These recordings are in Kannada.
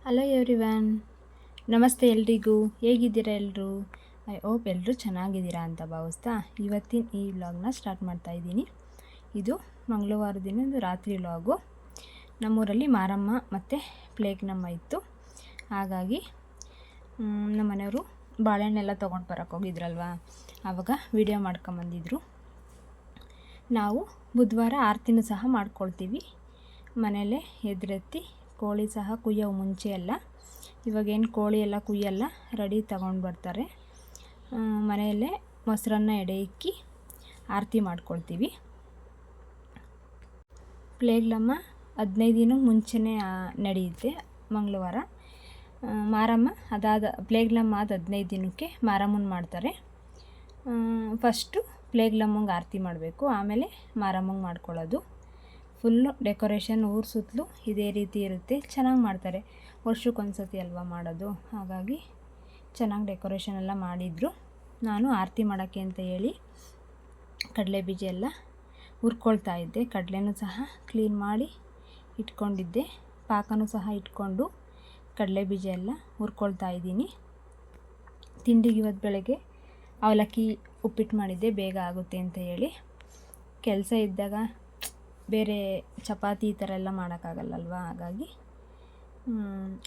ಹಲೋ ಎವ್ರಿವನ್, ನಮಸ್ತೆ ಎಲ್ರಿಗೂ. ಹೇಗಿದ್ದೀರಾ ಎಲ್ಲರೂ? ಐ ಹೋಪ್ ಎಲ್ಲರೂ ಚೆನ್ನಾಗಿದ್ದೀರಾ ಅಂತ ಭಾವಿಸ್ತಾ ಇವತ್ತಿನ ಈ ವ್ಲಾಗ್ನ ಸ್ಟಾರ್ಟ್ ಮಾಡ್ತಾಯಿದ್ದೀನಿ. ಇದು ಮಂಗಳವಾರ ದಿನದ ರಾತ್ರಿ ವ್ಲಾಗು. ನಮ್ಮೂರಲ್ಲಿ ಮಾರಮ್ಮ ಮತ್ತು ಪ್ಲೇಗ್ನಮ್ಮ ಇತ್ತು. ಹಾಗಾಗಿ ನಮ್ಮ ಮನೆಯವರು ಬಾಳೆಹಣ್ಣೆಲ್ಲ ತೊಗೊಂಡು ಬರೋಕ್ಕೆ ಹೋಗಿದ್ರಲ್ವ, ಆವಾಗ ವಿಡಿಯೋ ಮಾಡ್ಕೊಂಬಂದಿದ್ರು. ನಾವು ಬುಧವಾರ ಆರತಿನೂ ಸಹ ಮಾಡ್ಕೊಳ್ತೀವಿ ಮನೆಯಲ್ಲೇ ಎದುರೆತ್ತಿ. ಕೋಳಿ ಸಹ ಕುಯ್ಯೋ ಮುಂಚೆ ಎಲ್ಲ, ಇವಾಗೇನು ಕೋಳಿ ಎಲ್ಲ ಕುಯ್ಯಲ್ಲ, ರೆಡಿ ತಗೊಂಡು ಬರ್ತಾರೆ. ಮನೆಯಲ್ಲೇ ಮೊಸರನ್ನ ಎಡೆ ಇಕ್ಕಿ ಆರತಿ ಮಾಡ್ಕೊಳ್ತೀವಿ. ಪ್ಲೇಗ್ನಮ್ಮ 15 ದಿನಕ್ಕೆ ಮುಂಚೆನೇ ನಡೆಯುತ್ತೆ ಮಂಗಳವಾರ. ಮಾರಮ್ಮ ಪ್ಲೇಗ್ನಮ್ಮ ಆದ 15 ದಿನಕ್ಕೆ ಮಾರಮ್ಮನ ಮಾಡ್ತಾರೆ. ಫಸ್ಟು ಪ್ಲೇಗ್ನಮ್ಮಂಗೆ ಆರತಿ ಮಾಡಬೇಕು, ಆಮೇಲೆ ಮಾರಮ್ಮಂಗೆ ಮಾಡ್ಕೊಳ್ಳೋದು. ಫುಲ್ಲು ಡೆಕೋರೇಷನ್ ಊರು ಸುತ್ತಲೂ ಇದೇ ರೀತಿ ಇರುತ್ತೆ. ಚೆನ್ನಾಗಿ ಮಾಡ್ತಾರೆ, ವರ್ಷಕ್ಕೊಂದ್ಸತಿ ಅಲ್ವಾ ಮಾಡೋದು, ಹಾಗಾಗಿ ಚೆನ್ನಾಗಿ ಡೆಕೋರೇಷನ್ ಎಲ್ಲ ಮಾಡಿದರು. ನಾನು ಆರತಿ ಮಾಡೋಕ್ಕೆ ಅಂತ ಹೇಳಿ ಕಡಲೆ ಬೀಜ ಎಲ್ಲ ಹುರ್ಕೊಳ್ತಾ ಇದ್ದೆ. ಕಡಲೆನೂ ಸಹ ಕ್ಲೀನ್ ಮಾಡಿ ಇಟ್ಕೊಂಡಿದ್ದೆ, ಪಾಕನೂ ಸಹ ಇಟ್ಕೊಂಡು ಕಡಲೆ ಬೀಜ ಎಲ್ಲ ಹುರ್ಕೊಳ್ತಾ ಇದ್ದೀನಿ. ತಿಂಡಿಗೆ ಇವತ್ತು ಬೆಳಗ್ಗೆ ಅವಲಕ್ಕಿ ಉಪ್ಪಿಟ್ಟು ಮಾಡಿದ್ದೆ, ಬೇಗ ಆಗುತ್ತೆ ಅಂತ ಹೇಳಿ. ಕೆಲಸ ಇದ್ದಾಗ ಬೇರೆ ಚಪಾತಿ ಈ ಥರ ಎಲ್ಲ ಮಾಡೋಕ್ಕಾಗಲ್ಲಲ್ವ, ಹಾಗಾಗಿ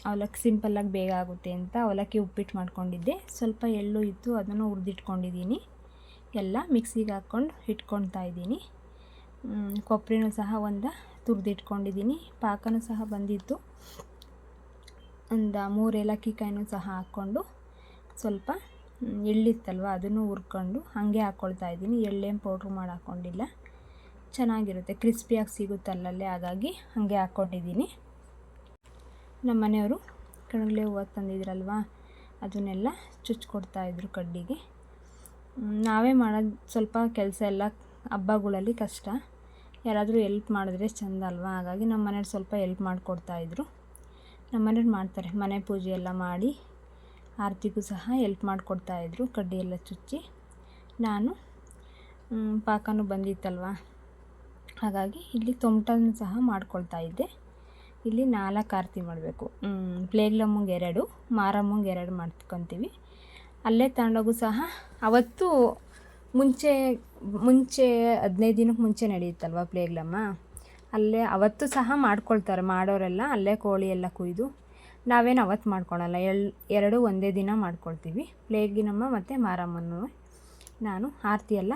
ಅವಲಕ್ಕಿ ಸಿಂಪಲ್ಲಾಗಿ ಬೇಗ ಆಗುತ್ತೆ ಅಂತ ಅವಲಕ್ಕಿ ಉಪ್ಪಿಟ್ಟು ಮಾಡ್ಕೊಂಡಿದ್ದೆ. ಸ್ವಲ್ಪ ಎಳ್ಳು ಇತ್ತು, ಅದನ್ನು ಹುರಿದಿಟ್ಕೊಂಡಿದ್ದೀನಿ. ಎಲ್ಲ ಮಿಕ್ಸಿಗೆ ಹಾಕ್ಕೊಂಡು ಇಟ್ಕೊಳ್ತಾ ಇದ್ದೀನಿ. ಕೊಬ್ಬರಿನೂ ಸಹ ಒಂದು ತುರಿದಿಟ್ಕೊಂಡಿದ್ದೀನಿ. ಪಾಕನೂ ಸಹ ಬಂದಿತ್ತು. ಒಂದು 3 ಏಲಕ್ಕಿ ಕಾಯಿನೂ ಸಹ ಹಾಕ್ಕೊಂಡು, ಸ್ವಲ್ಪ ಎಳ್ಳಿತ್ತಲ್ವ ಅದನ್ನು ಹುರ್ಕೊಂಡು ಹಾಗೆ ಹಾಕ್ಕೊಳ್ತಾ ಇದ್ದೀನಿ. ಎಳ್ಳೇನು ಪೌಡ್ರ್ ಮಾಡಿ ಹಾಕ್ಕೊಂಡಿಲ್ಲ, ಚೆನ್ನಾಗಿರುತ್ತೆ, ಕ್ರಿಸ್ಪಿಯಾಗಿ ಸಿಗುತ್ತೆ ಅಲ್ಲಲ್ಲೇ, ಹಾಗಾಗಿ ಹಾಗೆ ಹಾಕ್ಕೊಂಡಿದ್ದೀನಿ. ನಮ್ಮ ಮನೆಯವರು ಕಣಗಿಲೆ ಹೂವು ತಂದಿದ್ರಲ್ವ, ಅದನ್ನೆಲ್ಲ ಚುಚ್ಕೊಡ್ತಾಯಿದ್ರು ಕಡ್ಡಿಗೆ. ನಾವೇ ಮಾಡೋದು ಸ್ವಲ್ಪ ಕೆಲಸ ಎಲ್ಲ ಹಬ್ಬಗಳಲ್ಲಿ ಕಷ್ಟ, ಯಾರಾದರೂ ಎಲ್ಪ್ ಮಾಡಿದ್ರೆ ಚೆಂದ ಅಲ್ವ, ಹಾಗಾಗಿ ನಮ್ಮ ಮನೆಯವ್ರು ಸ್ವಲ್ಪ ಎಲ್ಪ್ ಮಾಡಿಕೊಡ್ತಾಯಿದ್ರು. ನಮ್ಮ ಮನೆಯವ್ರು ಮಾಡ್ತಾರೆ, ಮನೆ ಪೂಜೆ ಎಲ್ಲ ಮಾಡಿ ಆರತಿಗೂ ಸಹ ಎಲ್ಪ್ ಮಾಡಿಕೊಡ್ತಾಯಿದ್ರು ಕಡ್ಡಿ ಎಲ್ಲ ಚುಚ್ಚಿ. ನಾನು ಪಾಕನೂ ಬಂದಿತ್ತಲ್ವ, ಹಾಗಾಗಿ ಇಲ್ಲಿ ತೊಮಟನೂ ಸಹ ಮಾಡ್ಕೊಳ್ತಾ ಇದ್ದೆ. ಇಲ್ಲಿ 4 ಆರತಿ ಮಾಡಬೇಕು. ಪ್ಲೇಗ್ನಮ್ಮಂಗೆ 2, ಮಾರಮ್ಮಂಗೆ 2 ಮಾಡ್ಕೊತೀವಿ. ಅಲ್ಲೇ ತಗೊಂಡೋಗು ಸಹ ಅವತ್ತು ಮುಂಚೆ 15 ದಿನಕ್ಕೆ ಮುಂಚೆ ನಡೆಯುತ್ತಲ್ವ ಪ್ಲೇಗ್ನಮ್ಮ, ಅಲ್ಲೇ ಅವತ್ತು ಸಹ ಮಾಡ್ಕೊಳ್ತಾರೆ ಮಾಡೋರೆಲ್ಲ. ಅಲ್ಲೇ ಕೋಳಿ ಎಲ್ಲ ಕುಯ್ದು, ನಾವೇನು ಅವತ್ತು ಮಾಡ್ಕೊಳಲ್ಲ, 2 ಒಂದೇ ದಿನ ಮಾಡ್ಕೊಳ್ತೀವಿ. ಪ್ಲೇಗ್ನಮ್ಮ ಮತ್ತು ಮಾರಮ್ಮನೂ ನಾನು ಆರತಿ ಎಲ್ಲ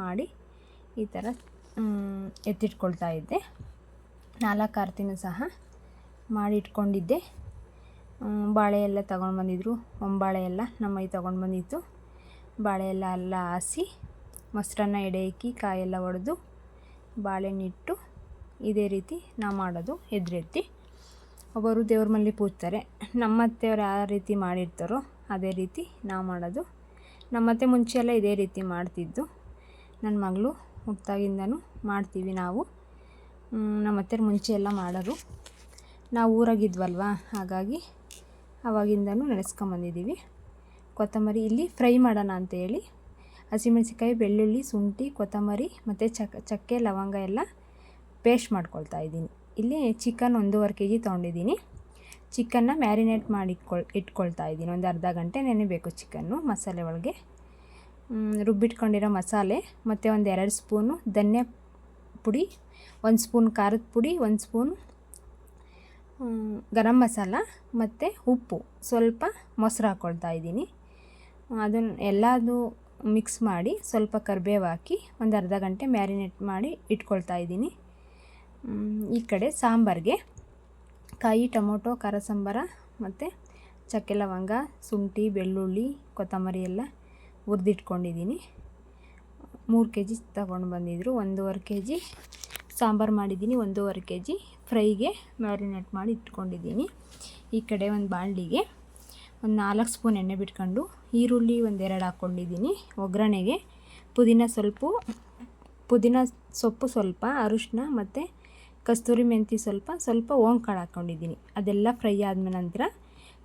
ಮಾಡಿ ಈ ಥರ ಎತ್ತಿಟ್ಕೊಳ್ತಾ ಇದ್ದೆ. 4 ಆರತಿನೂ ಸಹ ಮಾಡಿ ಇಟ್ಕೊಂಡಿದ್ದೆ. ಬಾಳೆ ಎಲ್ಲ ತೊಗೊಂಡು ಬಂದಿದ್ರು, ಒಂಬಾಳೆ ಎಲ್ಲ ನಮ್ಮ ತೊಗೊಂಡು ಬಂದಿತ್ತು. ಬಾಳೆ ಎಲ್ಲ ಹಾಸಿ ಮೊಸರನ್ನ ಎಡೆ ಇಕ್ಕಿ ಕಾಯೆಲ್ಲ ಒಡೆದು ಬಾಳೆಹಣ್ಣಿಟ್ಟು ಇದೇ ರೀತಿ ನಾವು ಮಾಡೋದು. ಎದುರೆತ್ತಿ ಒಬ್ಬರು ದೇವ್ರ ಮನೇಲಿ ಪೂಜ್ತಾರೆ. ನಮ್ಮತ್ತೆಯವ್ರು ಯಾವ ರೀತಿ ಮಾಡಿರ್ತಾರೋ ಅದೇ ರೀತಿ ನಾವು ಮಾಡೋದು. ನಮ್ಮತ್ತೆ ಮುಂಚೆ ಎಲ್ಲ ಇದೇ ರೀತಿ ಮಾಡ್ತಿದ್ದು. ನನ್ನ ಮಗಳು ಹುಟ್ಟಾಗಿಂದನೂ ಮಾಡ್ತೀವಿ ನಾವು. ನಮ್ಮತ್ತೆ ಮುಂಚೆ ಎಲ್ಲ ಮಾಡೋರು, ನಾವು ಊರಾಗಿದ್ವಲ್ವ, ಹಾಗಾಗಿ ಆವಾಗಿಂದನೂ ನಡೆಸ್ಕೊಂಬಂದಿದ್ದೀವಿ. ಕೊತ್ತಂಬರಿ ಇಲ್ಲಿ ಫ್ರೈ ಮಾಡೋಣ ಅಂತೇಳಿ ಹಸಿಮೆಣಸಿಕಾಯಿ, ಬೆಳ್ಳುಳ್ಳಿ, ಶುಂಠಿ, ಕೊತ್ತಂಬರಿ ಮತ್ತು ಚಕ್ಕೆ ಲವಂಗ ಎಲ್ಲ ಪೇಸ್ಟ್ ಮಾಡ್ಕೊಳ್ತಾ ಇದ್ದೀನಿ. ಇಲ್ಲಿ ಚಿಕನ್ 1.5 kg ತೊಗೊಂಡಿದ್ದೀನಿ. ಚಿಕನ್ನ ಮ್ಯಾರಿನೇಟ್ ಮಾಡಿ ಇಟ್ಕೊಳ್ತಾ ಇದ್ದೀನಿ. ಒಂದು ಅರ್ಧ ಗಂಟೆ ನೆನೆಬೇಕು ಚಿಕನ್ನು ಮಸಾಲೆ ಒಳಗೆ. ರುಬ್ಬಿಟ್ಕೊಂಡಿರೋ ಮಸಾಲೆ ಮತ್ತು ಒಂದು 2 ಸ್ಪೂನು ಧನ್ಯ ಪುಡಿ, 1 ಸ್ಪೂನ್ ಖಾರದ ಪುಡಿ, 1 ಸ್ಪೂನ್ ಗರಂ ಮಸಾಲ ಮತ್ತು ಉಪ್ಪು, ಸ್ವಲ್ಪ ಮೊಸರು ಹಾಕ್ಕೊಳ್ತಾ ಇದ್ದೀನಿ. ಅದನ್ನು ಎಲ್ಲದೂ ಮಿಕ್ಸ್ ಮಾಡಿ ಸ್ವಲ್ಪ ಕರಿಬೇವು ಹಾಕಿ ಒಂದು ಅರ್ಧ ಗಂಟೆ ಮ್ಯಾರಿನೇಟ್ ಮಾಡಿ ಇಟ್ಕೊಳ್ತಾ ಇದ್ದೀನಿ. ಈ ಕಡೆ ಸಾಂಬಾರಿಗೆ ಕಾಯಿ, ಟೊಮೊಟೊ, ಖಾರ ಸಾಂಬಾರ ಮತ್ತು ಚಕ್ಕೆ ಲವಂಗ, ಶುಂಠಿ, ಬೆಳ್ಳುಳ್ಳಿ, ಕೊತ್ತಂಬರಿ ಎಲ್ಲ ಹುರಿದಿಟ್ಕೊಂಡಿದ್ದೀನಿ. 3 kg ತಗೊಂಡು ಬಂದಿದ್ದರು. 1.5 kg ಸಾಂಬಾರು ಮಾಡಿದ್ದೀನಿ, 1.5 kg ಫ್ರೈಗೆ ಮ್ಯಾರಿನೇಟ್ ಮಾಡಿ ಇಟ್ಕೊಂಡಿದ್ದೀನಿ. ಈ ಕಡೆ ಒಂದು ಬಾಣಲಿಗೆ ಒಂದು 4 ಸ್ಪೂನ್ ಎಣ್ಣೆ ಬಿಟ್ಕೊಂಡು ಈರುಳ್ಳಿ 1-2 ಹಾಕ್ಕೊಂಡಿದ್ದೀನಿ ಒಗ್ಗರಣೆಗೆ. ಪುದೀನ ಸೊಪ್ಪು ಸ್ವಲ್ಪ, ಅರಿಶಿನ ಮತ್ತು ಕಸ್ತೂರಿ ಮೆಂತಿ ಸ್ವಲ್ಪ ಓಂಕಾಳು ಹಾಕ್ಕೊಂಡಿದ್ದೀನಿ. ಅದೆಲ್ಲ ಫ್ರೈ ಆದಮೇಲೆ ನಂತರ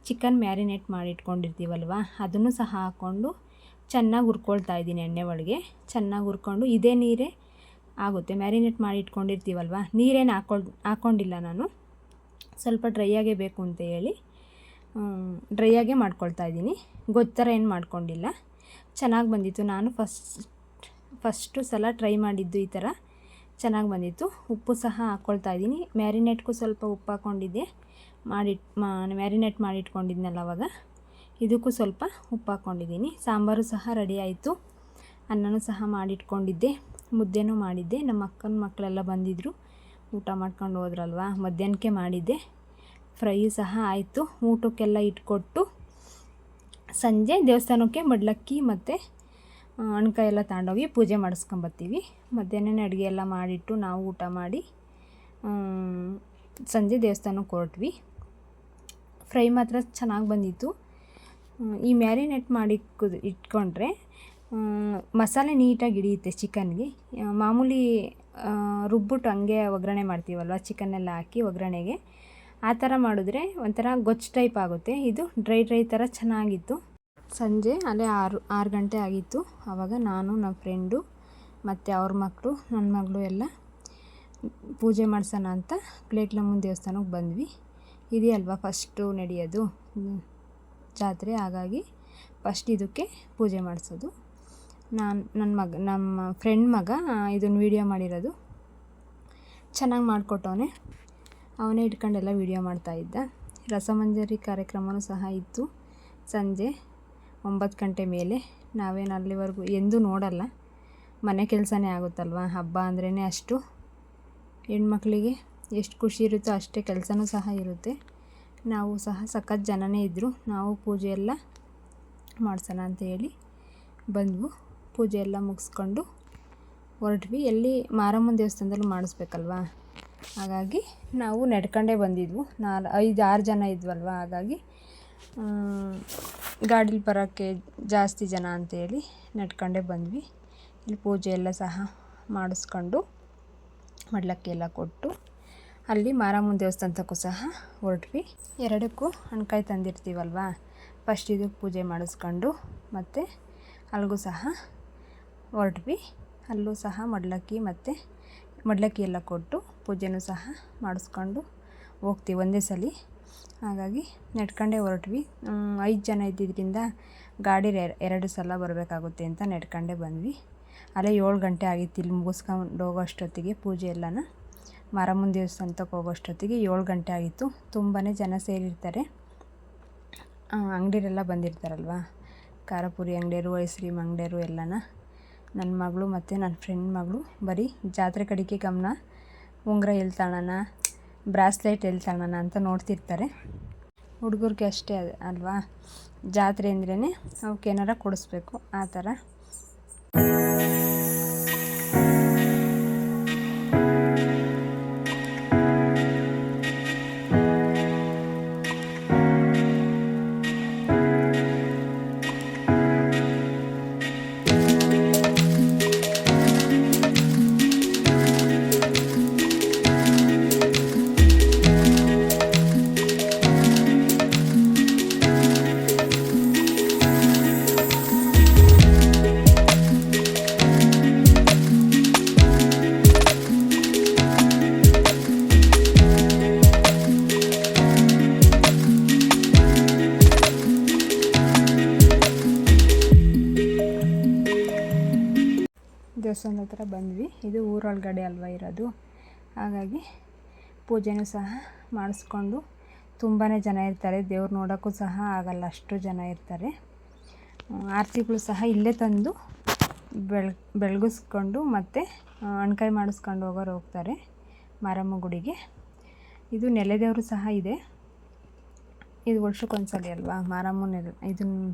ಚಿಕನ್ ಮ್ಯಾರಿನೇಟ್ ಮಾಡಿ ಇಟ್ಕೊಂಡಿರ್ತೀವಲ್ವ, ಅದನ್ನು ಸಹ ಹಾಕ್ಕೊಂಡು ಚೆನ್ನಾಗಿ ಹುರ್ಕೊಳ್ತಾ ಇದ್ದೀನಿ ಎಣ್ಣೆ ಒಳಗೆ. ಚೆನ್ನಾಗಿ ಹುರ್ಕೊಂಡು ಇದೇ ನೀರೇ ಆಗುತ್ತೆ, ಮ್ಯಾರಿನೇಟ್ ಮಾಡಿ ಇಟ್ಕೊಂಡಿರ್ತೀವಲ್ವ, ನೀರೇನು ಹಾಕ್ಕೊಂಡಿಲ್ಲ ನಾನು. ಸ್ವಲ್ಪ ಡ್ರೈಯಾಗೇ ಬೇಕು ಅಂತ ಹೇಳಿ ಡ್ರೈಯಾಗೇ ಮಾಡ್ಕೊಳ್ತಾ ಇದ್ದೀನಿ. ಗೊತ್ತರ ಏನು ಮಾಡ್ಕೊಂಡಿಲ್ಲ. ಚೆನ್ನಾಗಿ ಬಂದಿತ್ತು. ನಾನು ಫಸ್ಟು ಸಲ ಟ್ರೈ ಮಾಡಿದ್ದು ಈ ಥರ ಚೆನ್ನಾಗಿ ಬಂದಿತ್ತು. ಉಪ್ಪು ಸಹ ಹಾಕ್ಕೊಳ್ತಾ ಇದ್ದೀನಿ. ಮ್ಯಾರಿನೇಟ್ಗೂ ಸ್ವಲ್ಪ ಉಪ್ಪು ಹಾಕ್ಕೊಂಡಿದ್ದೆ, ಮ್ಯಾರಿನೇಟ್ ಮಾಡಿಟ್ಕೊಂಡಿದ್ನಲ್ಲ ಅವಾಗ, ಇದಕ್ಕೂ ಸ್ವಲ್ಪ ಉಪ್ಪು ಹಾಕ್ಕೊಂಡಿದ್ದೀನಿ. ಸಾಂಬಾರು ಸಹ ರೆಡಿ ಆಯಿತು. ಅನ್ನನೂ ಸಹ ಮಾಡಿಟ್ಕೊಂಡಿದ್ದೆ, ಮುದ್ದೆನೂ ಮಾಡಿದ್ದೆ. ನಮ್ಮ ಅಕ್ಕನ ಮಕ್ಕಳೆಲ್ಲ ಬಂದಿದ್ದರು, ಊಟ ಮಾಡ್ಕೊಂಡು ಹೋದ್ರಲ್ವ, ಮಧ್ಯಾಹ್ನಕ್ಕೆ ಮಾಡಿದ್ದೆ. ಫ್ರೈಯು ಸಹ ಆಯಿತು. ಊಟಕ್ಕೆಲ್ಲ ಇಟ್ಕೊಟ್ಟು ಸಂಜೆ ದೇವಸ್ಥಾನಕ್ಕೆ ಮಡ್ಲಕ್ಕಿ ಮತ್ತು ಅಣ್ಕಾಯಿ ಎಲ್ಲ ತಗೊಂಡೋಗಿ ಪೂಜೆ ಮಾಡಿಸ್ಕೊಂಬರ್ತೀವಿ. ಮಧ್ಯಾಹ್ನನೇ ಅಡುಗೆ ಎಲ್ಲ ಮಾಡಿಟ್ಟು ನಾವು ಊಟ ಮಾಡಿ ಸಂಜೆ ದೇವಸ್ಥಾನಕ್ಕೆ ಹೊರಟ್ವಿ. ಫ್ರೈ ಮಾತ್ರ ಚೆನ್ನಾಗಿ ಬಂದಿತ್ತು. ಈ ಮ್ಯಾರಿನೇಟ್ ಮಾಡಿ ಇಟ್ಕೊಂಡ್ರೆ ಮಸಾಲೆ ನೀಟಾಗಿ ಹಿಡಿಯುತ್ತೆ ಚಿಕನ್ಗೆ. ಮಾಮೂಲಿ ರುಬ್ಬಿಟ್ಟು ಹಂಗೆ ಒಗ್ಗರಣೆ ಮಾಡ್ತೀವಲ್ವ, ಚಿಕನ್ನೆಲ್ಲ ಹಾಕಿ ಒಗ್ಗರಣೆಗೆ, ಆ ಥರ ಮಾಡಿದ್ರೆ ಒಂಥರ ಗೊಜ್ಜು ಟೈಪ್ ಆಗುತ್ತೆ. ಇದು ಡ್ರೈ ಥರ ಚೆನ್ನಾಗಿತ್ತು. ಸಂಜೆ ಅಲ್ಲೇ 6 ಗಂಟೆ ಆಗಿತ್ತು. ಆವಾಗ ನಾನು, ನಮ್ಮ ಫ್ರೆಂಡು ಮತ್ತು ಅವ್ರ ಮಕ್ಕಳು, ನನ್ನ ಮಗಳು ಎಲ್ಲ ಪೂಜೆ ಮಾಡ್ಸೋಣ ಅಂತ ಪ್ಲೇಗ್ಲಮ್ಮನ ದೇವಸ್ಥಾನಕ್ಕೆ ಬಂದ್ವಿ. ಇದೆಯಲ್ವ ಫಸ್ಟು ನಡೆಯೋದು ಜಾತ್ರೆ, ಹಾಗಾಗಿ ಫಸ್ಟ್ ಇದಕ್ಕೆ ಪೂಜೆ ಮಾಡಿಸೋದು. ನಮ್ಮ ಫ್ರೆಂಡ್ ಮಗ ಇದನ್ನು ವೀಡಿಯೋ ಮಾಡಿರೋದು. ಚೆನ್ನಾಗಿ ಮಾಡಿಕೊಟ್ಟವನೇ, ಅವನೇ ಇಟ್ಕೊಂಡೆಲ್ಲ ವೀಡಿಯೋ ಮಾಡ್ತಾಯಿದ್ದ. ರಸಮಂಜರಿ ಕಾರ್ಯಕ್ರಮವೂ ಸಹ ಇತ್ತು ಸಂಜೆ 9 ಗಂಟೆ ಮೇಲೆ. ನಾವೇನು ಅಲ್ಲಿವರೆಗೂ ಎಂದೂ ನೋಡಲ್ಲ, ಮನೆ ಕೆಲಸನೇ ಆಗುತ್ತಲ್ವ. ಹಬ್ಬ ಅಂದ್ರೇ ಅಷ್ಟು ಹೆಣ್ಮಕ್ಳಿಗೆ ಎಷ್ಟು ಖುಷಿ ಇರುತ್ತೋ ಅಷ್ಟೇ ಕೆಲಸನೂ ಸಹ ಇರುತ್ತೆ. ನಾವು ಸಹ ಸಖತ್ ಜನನೇ ಇದ್ದರು. ನಾವು ಪೂಜೆ ಎಲ್ಲ ಮಾಡಿಸೋಣ ಅಂತ ಹೇಳಿ ಬಂದ್ವು. ಪೂಜೆ ಎಲ್ಲ ಮುಗಿಸ್ಕೊಂಡು ಹೊರಟ್ವಿ. ಎಲ್ಲಿ ಮಾರಮ್ಮನ ದೇವಸ್ಥಾನದಲ್ಲೂ ಮಾಡಿಸ್ಬೇಕಲ್ವ, ಹಾಗಾಗಿ ನಾವು ನಡ್ಕೊಂಡೇ ಬಂದಿದ್ವು. 5-6 ಜನ ಇದ್ವಲ್ವ, ಹಾಗಾಗಿ ಗಾಡೀಲಿ ಬರೋಕ್ಕೆ ಜಾಸ್ತಿ ಜನ ಅಂತೇಳಿ ನಡ್ಕೊಂಡೇ ಬಂದ್ವಿ. ಇಲ್ಲಿ ಪೂಜೆ ಎಲ್ಲ ಸಹ ಮಾಡಿಸ್ಕೊಂಡು ಮಡ್ಲಕ್ಕಿ ಎಲ್ಲ ಕೊಟ್ಟು ಅಲ್ಲಿ ಮಾರಮ್ಮನ ದೇವಸ್ಥಾನಕ್ಕೂ ಸಹ ಹೊರಟ್ವಿ. ಎರಡಕ್ಕೂ ಅಣ್ಕಾಯಿ ತಂದಿರ್ತೀವಲ್ವ, ಫಸ್ಟ್ ಇದಕ್ಕೆ ಪೂಜೆ ಮಾಡಿಸ್ಕೊಂಡು ಮತ್ತು ಅಲ್ಲಿಗೂ ಸಹ ಹೊರಟ್ವಿ. ಅಲ್ಲೂ ಸಹ ಮಡ್ಲಕ್ಕಿ ಎಲ್ಲ ಕೊಟ್ಟು ಪೂಜೆನೂ ಸಹ ಮಾಡಿಸ್ಕೊಂಡು ಹೋಗ್ತೀವಿ ಒಂದೇ ಸಲ. ಹಾಗಾಗಿ ನಡ್ಕೊಂಡೇ ಹೊರಟ್ವಿ. 5 ಜನ ಇದ್ದಿದ್ದರಿಂದ ಗಾಡಿ 2 ಸಲ ಬರಬೇಕಾಗುತ್ತೆ ಅಂತ ನಡ್ಕೊಂಡೇ ಬಂದ್ವಿ. ಅಲ್ಲೇ 7 ಗಂಟೆ ಆಗಿತ್ತು. ಇಲ್ಲಿ ಮುಗಿಸ್ಕೊಂಡು ಹೋಗೋ ಅಷ್ಟೊತ್ತಿಗೆ, ಪೂಜೆ ಎಲ್ಲನ ಮಾರಮ್ಮನ ದೇವಸ್ಥಾನಕ್ಕೆ ಹೋಗೋ ಅಷ್ಟೊತ್ತಿಗೆ 7 ಗಂಟೆ ಆಗಿತ್ತು. ತುಂಬಾ ಜನ ಸೇರಿರ್ತಾರೆ. ಅಂಗಡಿಯರೆಲ್ಲ ಬಂದಿರ್ತಾರಲ್ವ, ಖಾರ ಪುರಿ ಅಂಗಡಿಯರು, ಐಸ್ ಕ್ರೀಮ್ ಅಂಗಡಿಯರು ಎಲ್ಲನ. ನನ್ನ ಮಗಳು ಮತ್ತು ನನ್ನ ಫ್ರೆಂಡ್ ಮಗಳು ಬರೀ ಜಾತ್ರೆ ಕಡೆಗೆ ಗಮನ. ಉಂಗುರ ಎಲ್ಲಿ ತಗೊಳ್ಳೋಣ, ಬ್ರಾಸ್ಲೆಟ್ ಎಲ್ಲಿ ತಗೊಳ್ಳೋಣ ಅಂತ ನೋಡ್ತಿರ್ತಾರೆ. ಹುಡುಗರಿಗೆ ಅಷ್ಟೇ ಅಲ್ವಾ, ಜಾತ್ರೆ ಅಂದ್ರೇ ಅವಕ್ಕೇನಾರ ಕೊಡಿಸ್ಬೇಕು, ಆ ಥರ. ದೇವಸ್ಥಾನದ ಹತ್ರ ಬಂದ್ವಿ. ಇದು ಊರೊಳಗಡೆ ಅಲ್ವ ಇರೋದು, ಹಾಗಾಗಿ ಪೂಜೆನೂ ಸಹ ಮಾಡಿಸ್ಕೊಂಡು ತುಂಬಾ ಜನ ಇರ್ತಾರೆ. ದೇವ್ರು ನೋಡೋಕ್ಕೂ ಸಹ ಆಗಲ್ಲ, ಅಷ್ಟು ಜನ ಇರ್ತಾರೆ. ಆರತಿಗಳು ಸಹ ಇಲ್ಲೇ ತಂದು ಬೆಳಗಿಸ್ಕೊಂಡು ಮತ್ತು ಅಣ್ಕಾಯಿ ಮಾಡಿಸ್ಕೊಂಡು ಹೋಗ್ತಾರೆ ಮಾರಮ್ಮ ಗುಡಿಗೆ. ಇದು ನೆಲೆದೇವರು ಸಹ ಇದೆ. ಇದು ವರ್ಷಕ್ಕೊಂದ್ಸಲ ಅಲ್ವಾ ಮಾರಮ್ಮನೆಲ್ಲ ಇದನ್ನು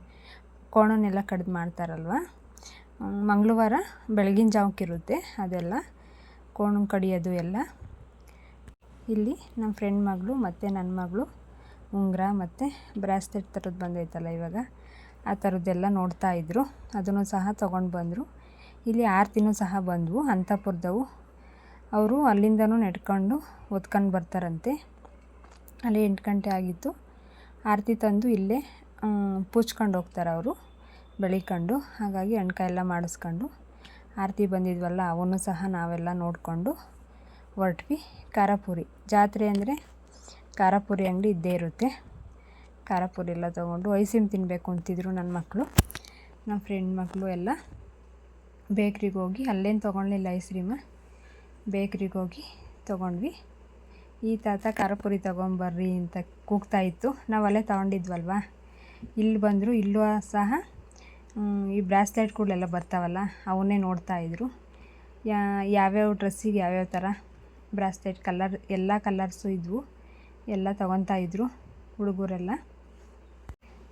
ಕೋಣನೆಲ್ಲ ಕಡ್ದು ಮಾಡ್ತಾರಲ್ವ. ಮಂಗಳವಾರ ಬೆಳಗಿನ ಜಾವಕ್ಕಿರುತ್ತೆ ಅದೆಲ್ಲ, ಕೋಣ ಕಡಿಯೋದು ಎಲ್ಲ. ಇಲ್ಲಿ ನಮ್ಮ ಫ್ರೆಂಡ್ ಮಗಳು ಮತ್ತು ನನ್ನ ಮಗಳು ಉಂಗುರ ಮತ್ತು ಬ್ರಾಸ್ಲೆಟ್ ಥರದ್ದು ಬಂದೈತಲ್ಲ ಇವಾಗ, ಆ ಥರದ್ದೆಲ್ಲ ನೋಡ್ತಾಯಿದ್ರು. ಅದನ್ನು ಸಹ ತೊಗೊಂಡು ಬಂದರು. ಇಲ್ಲಿ ಆರತಿನೂ ಸಹ ಬಂದವು ಅಂತಪುರದವು. ಅವರು ಅಲ್ಲಿಂದನೂ ನಡ್ಕೊಂಡು ಹೊತ್ಕೊಂಡು ಬರ್ತಾರಂತೆ. ಅಲ್ಲಿ 8 ಗಂಟೆ ಆಗಿತ್ತು. ಆರತಿ ತಂದು ಇಲ್ಲೇ ಪೂಜ್ಕೊಂಡು ಹೋಗ್ತಾರೆ ಅವರು ಬೆಳಿಕೊಂಡು. ಹಾಗಾಗಿ ಅಣ್ಕಾಯಿ ಎಲ್ಲ ಮಾಡಿಸ್ಕೊಂಡು ಆರತಿ ಬಂದಿದ್ವಲ್ಲ ಅವನ್ನು ಸಹ ನಾವೆಲ್ಲ ನೋಡಿಕೊಂಡು ಹೊರಟ್ವಿ. ಖಾರ ಪುರಿ ಜಾತ್ರೆ ಅಂದರೆ ಖಾರ ಪುರಿ ಅಂಗಡಿ ಇದ್ದೇ ಇರುತ್ತೆ. ಖಾರ ಪುರಿ ಎಲ್ಲ ತೊಗೊಂಡು ಐಸ್ ಕ್ರೀಮ್ ತಿನ್ನಬೇಕು ಅಂತಿದ್ರು ನನ್ನ ಮಕ್ಕಳು, ನಮ್ಮ ಫ್ರೆಂಡ್ ಮಕ್ಕಳು ಎಲ್ಲ. ಬೇಕ್ರಿಗೆ ಹೋಗಿ ಅಲ್ಲೇನು ತೊಗೊಳ್ಲಿಲ್ಲ ಐಸ್ ಕ್ರೀಮ, ಬೇಕ್ರಿಗೆ ಹೋಗಿ ತೊಗೊಂಡ್ವಿ. ಈ ತಾತ ಖಾರ ಪುರಿ ತೊಗೊಂಬರ್ರಿ ಅಂತ ಕೂಗ್ತಾಯಿತ್ತು. ನಾವು ಅಲ್ಲೇ ತೊಗೊಂಡಿದ್ವಲ್ವ. ಇಲ್ಲಿ ಬಂದರು. ಇಲ್ಲೂ ಸಹ ಈ ಬ್ರಾಸ್ಲೆಟ್ಗಳೆಲ್ಲ ಬರ್ತಾವಲ್ಲ ಅವನ್ನೇ ನೋಡ್ತಾಯಿದ್ರು. ಯಾವ್ಯಾವ ಡ್ರೆಸ್ಸಿಗೆ ಯಾವ್ಯಾವ ಥರ ಬ್ರಾಸ್ಲೆಟ್ ಕಲರ್, ಎಲ್ಲ ಕಲರ್ಸು ಇದ್ವು. ಎಲ್ಲ ತೊಗೊತಾಯಿದ್ರು ಹುಡುಗರೆಲ್ಲ.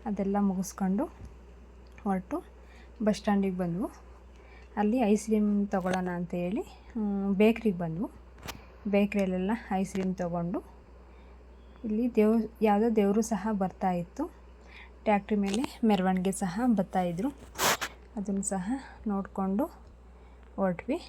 ಅದೆಲ್ಲ ಮುಗಿಸ್ಕೊಂಡು ಹೊರಟು ಬಸ್ ಸ್ಟ್ಯಾಂಡಿಗೆ ಬಂದವು. ಅಲ್ಲಿ ಐಸ್ ಕ್ರೀಮ್ ತೊಗೊಳ್ಳೋಣ ಅಂತೇಳಿ ಬೇಕ್ರಿಗೆ ಬಂದವು. ಬೇಕ್ರಿಯಲ್ಲೆಲ್ಲ ಐಸ್ ಕ್ರೀಮ್ ತೊಗೊಂಡು ಇಲ್ಲಿ ಯಾವುದೋ ದೇವರು ಸಹ ಬರ್ತಾಯಿತ್ತು. ಟ್ಯಾಕ್ಟ್ರಿ ಮೇಲೆ ಮೆರವಣಿಗೆ ಸಹ ಬರ್ತಾಯಿದ್ರು. ಅದನ್ನು ಸಹ ನೋಡಿಕೊಂಡು ಹೊರಟ್ವಿ.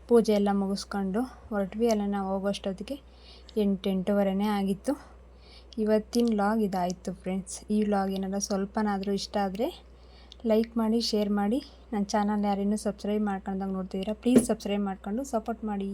ಪೂಜೆ ಎಲ್ಲ ಮುಗಿಸ್ಕೊಂಡು ಹೊರಟ್ವಿ. ಎಲ್ಲ ನಾವು ಹೋಗೋಷ್ಟೊತ್ತಿಗೆ 8-8:15 ಆಗಿತ್ತು. ಇವತ್ತಿನ ವ್ಲಾಗ್ ಇದಾಯಿತು ಫ್ರೆಂಡ್ಸ್. ಈ ವ್ಲಾಗ್ ಏನಾದರೂ ಸ್ವಲ್ಪನಾದರೂ ಇಷ್ಟ ಆದರೆ ಲೈಕ್ ಮಾಡಿ, ಶೇರ್ ಮಾಡಿ. ನನ್ನ ಚಾನಲ್ ಯಾರಿನ್ನೂ ಸಬ್ಸ್ಕ್ರೈಬ್ ಮಾಡ್ಕೊಂಡಾಗ ನೋಡ್ತಿದ್ದೀರಾ, ಪ್ಲೀಸ್ ಸಬ್ಸ್ಕ್ರೈಬ್ ಮಾಡ್ಕೊಂಡು ಸಪೋರ್ಟ್ ಮಾಡಿ.